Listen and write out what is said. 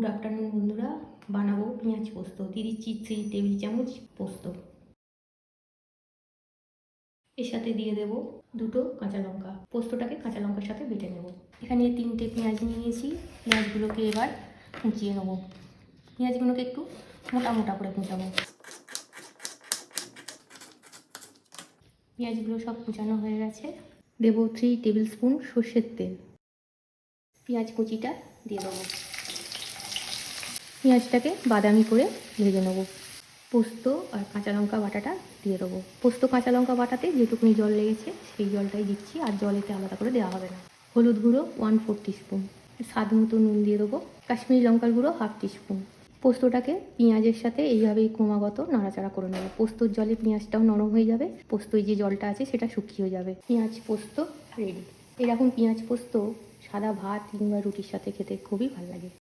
Good afternoon বন্ধুরা, বানাবো পেঁয়াজ পোস্ত। দিয়ে দিচ্ছি 3 টেবিল চামচ পোস্ত। এর সাথে দিয়ে দেব 2টো কাঁচা লঙ্কা। পোস্তটাকে কাঁচা লঙ্কার সাথে বেটে নেব। এখানে 3টে পেঁয়াজ নিয়ে নিয়েছি। পেঁয়াজগুলোকে এবার কুচিয়ে নেব। পেঁয়াজগুলোকে একটু মোটা মোটা করে কুচাবো। পেঁয়াজগুলো সব কুচানো হয়ে গেছে। দেব 3 টেবিল স্পুন সর্ষের তেল। পেঁয়াজ কুচিটা দিয়ে দেবো। পেঁয়াজটাকে বাদামি করে ভেজে নেব। পোস্ত আর কাঁচা লঙ্কা বাটাটা দিয়ে দেবো। পোস্ত কাঁচা লঙ্কা বাটাতে যেটুকুনি জল লেগেছে সেই জলটাই দিচ্ছি, আর জল এতে আলাদা করে দেওয়া হবে না। হলুদ গুঁড়ো 1/4 টিস্পুন, স্বাদ মতো নুন দিয়ে দেবো। কাশ্মীরি লঙ্কার গুঁড়ো 1/2 টিস্পুন। পোস্তটাকে পেঁয়াজের সাথে এইভাবেই ক্রমাগত নাড়াচাড়া করে নেবো। পোস্তর জলে পেঁয়াজটাও নরম হয়ে যাবে, পোস্তয় যে জলটা আছে সেটা শুকিয়ে যাবে। পেঁয়াজ পোস্ত রেডি। এরকম পেঁয়াজ পোস্ত সাদা ভাত কিংবা রুটির সাথে খেতে খুবই ভালো লাগে।